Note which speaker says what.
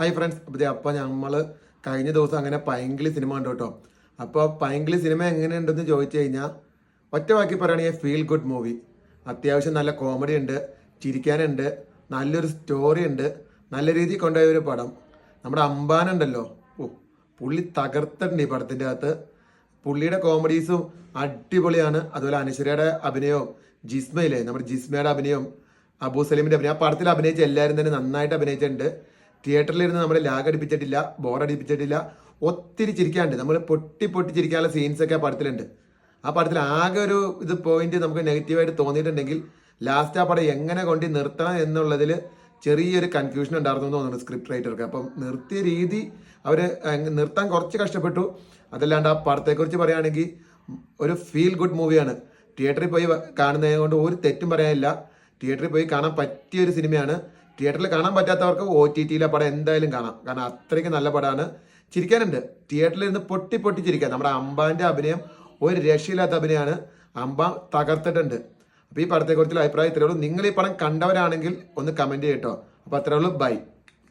Speaker 1: Hi friends. അപ്പോൾ നമ്മൾ കഴിഞ്ഞ ദിവസം അങ്ങനെ പൈങ്കിളി സിനിമ കണ്ടു കേട്ടോ. അപ്പോൾ പൈങ്കിളി സിനിമ എങ്ങനെയുണ്ടെന്ന് ചോദിച്ചു കഴിഞ്ഞാൽ ഒറ്റ വാക്കി പറയുകയാണെങ്കിൽ ഫീൽ ഗുഡ് മൂവി. അത്യാവശ്യം നല്ല കോമഡി ഉണ്ട്, ചിരിക്കാനുണ്ട്, നല്ലൊരു സ്റ്റോറി ഉണ്ട്, നല്ല രീതിയിൽ കൊണ്ടുപോയ ഒരു പടം. നമ്മുടെ അമ്പാനുണ്ടല്ലോ, പുള്ളി തകർത്തിട്ടുണ്ട് ഈ പടത്തിൻ്റെ അകത്ത്. പുള്ളിയുടെ കോമഡീസും അടിപൊളിയാണ്. അതുപോലെ അനശ്വരയുടെ അഭിനയവും ജിസ്മയിലെ നമ്മുടെ ജിസ്മയുടെ അഭിനയവും അബൂ സലീമിൻ്റെ അഭിനയം, ആ പടത്തിൽ അഭിനയിച്ച എല്ലാവരും തന്നെ നന്നായിട്ട് അഭിനയിച്ചിട്ടുണ്ട്. തിയേറ്ററിലിരുന്ന് നമ്മൾ ലാഗ് അടിപ്പിച്ചിട്ടില്ല, ബോറടിപ്പിച്ചിട്ടില്ല, ഒത്തിരി ചിരിക്കാണ്ട് നമ്മൾ പൊട്ടി പൊട്ടി ചിരിക്കാനുള്ള സീൻസൊക്കെ ആ പടത്തിലുണ്ട്. ആ പടത്തിൽ ആകെ ഒരു പോയിന്റ് നമുക്ക് നെഗറ്റീവായിട്ട് തോന്നിയിട്ടുണ്ടെങ്കിൽ ലാസ്റ്റ് ആ പടം എങ്ങനെ കൊണ്ട് നിർത്തണം എന്നുള്ളതിൽ ചെറിയൊരു കൺഫ്യൂഷൻ ഉണ്ടായിരുന്നു എന്ന് തോന്നുന്നു സ്ക്രിപ്റ്റ് റൈറ്റർക്ക്. അപ്പം നിർത്തിയ രീതി അവർ നിർത്താൻ കുറച്ച് കഷ്ടപ്പെട്ടു. അതല്ലാണ്ട് ആ പടത്തെക്കുറിച്ച് പറയുകയാണെങ്കിൽ ഒരു ഫീൽ ഗുഡ് മൂവിയാണ്. തിയേറ്ററിൽ പോയി കാണുന്നതിനെ കൊണ്ട് ഒരു തെറ്റും പറയാനില്ല. തിയേറ്ററിൽ പോയി കാണാൻ പറ്റിയൊരു സിനിമയാണ്. തിയേറ്ററിൽ കാണാൻ പറ്റാത്തവർക്ക് OTT-യിലെ പടം എന്തായാലും കാണാം, കാരണം അത്രയ്ക്ക് നല്ല പടമാണ്. ചിരിക്കാനുണ്ട്, തിയേറ്ററിൽ ഇരുന്ന് പൊട്ടി പൊട്ടി ചിരിക്കാം. നമ്മുടെ അമ്പാൻ്റെ അഭിനയം ഒരു രക്ഷയില്ലാത്ത അഭിനയമാണ്. അമ്പ തകർത്തിട്ടുണ്ട്. അപ്പോൾ ഈ പടത്തെക്കുറിച്ചുള്ള അഭിപ്രായം ഇത്രയേ ഉള്ളൂ. നിങ്ങൾ ഈ പടം കണ്ടവരാണെങ്കിൽ ഒന്ന് കമൻറ്റ് ചെയ്യട്ടോ. അപ്പോൾ അത്രയേ ഉള്ളൂ. ബൈ.